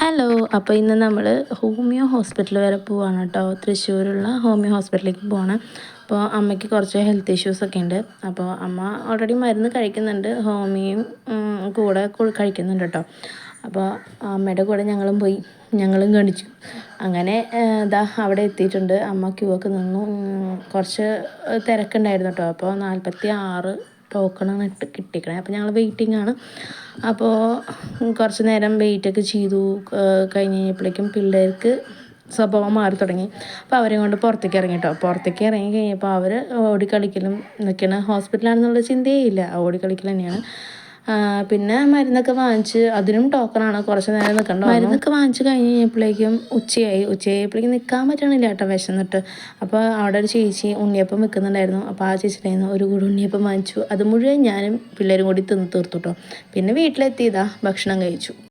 Hello. അപ്പോൾ ഇന്ന് നമ്മൾ ഹോമിയോ ഹോസ്പിറ്റൽ വരെ പോവാണ് കേട്ടോ. തൃശ്ശൂരുള്ള ഹോമിയോ ഹോസ്പിറ്റലിലേക്ക് പോവാണ്. അപ്പോൾ അമ്മയ്ക്ക് കുറച്ച് ഹെൽത്ത് ഇഷ്യൂസൊക്കെ ഉണ്ട്. അപ്പോൾ അമ്മ ഓൾറെഡി മരുന്ന് കഴിക്കുന്നുണ്ട്, ഹോമിയോയും കൂടെ കഴിക്കുന്നുണ്ട് കേട്ടോ. അപ്പോൾ അമ്മയുടെ കൂടെ ഞങ്ങളും പോയി, ഞങ്ങളും കാണിച്ചു. അങ്ങനെ അവിടെ എത്തിയിട്ടുണ്ട്. അമ്മ ക്യൂ ഒക്കെ നിന്നു. കുറച്ച് തിരക്കുണ്ടായിരുന്നു കേട്ടോ. അപ്പോൾ 46 ടോക്കണാണ് കിട്ടിക്കണേ. അപ്പോൾ ഞങ്ങൾ വെയിറ്റിംഗ് ആണ്. അപ്പോൾ കുറച്ച് നേരം വെയിറ്റൊക്കെ ചെയ്തു. കഴിഞ്ഞ് കഴിഞ്ഞപ്പോഴേക്കും പിള്ളേർക്ക് സ്വഭാവം മാറി തുടങ്ങി. അപ്പോൾ അവരെ കൊണ്ട് പുറത്തേക്ക് ഇറങ്ങി കേട്ടോ. പുറത്തേക്ക് ഇറങ്ങി കഴിഞ്ഞപ്പോൾ അവർ ഓടിക്കളിക്കലും ഇതൊക്കെയാണ്. ഹോസ്പിറ്റലാണെന്നുള്ള ചിന്തയേ ഇല്ല, ഓടിക്കളിക്കൽ തന്നെയാണ്. പിന്നെ മരുന്നൊക്കെ വാങ്ങിച്ച്, അതിനും ടോക്കണാണ്, കുറച്ച് നേരം നിൽക്കണ്ട. മരുന്നൊക്കെ വാങ്ങിച്ച് കഴിഞ്ഞ് കഴിഞ്ഞപ്പോഴേക്കും ഉച്ചയായപ്പോഴേക്കും നിൽക്കാൻ പറ്റണില്ല കേട്ടോ, വിശന്നിട്ട്. അപ്പോൾ അവിടെ ഒരു ചേച്ചി ഉണ്ണിയപ്പം വെക്കുന്നുണ്ടായിരുന്നു. അപ്പോൾ ആ ചേച്ചിയുടെ ഒരു കൂടി ഉണ്ണിയപ്പം വാങ്ങിച്ചു. അത് മുഴുവൻ ഞാനും പിള്ളേരും കൂടി തിന്ന് തീർത്തു കേട്ടോ. പിന്നെ വീട്ടിലെത്തിയതാ ഭക്ഷണം കഴിച്ചു.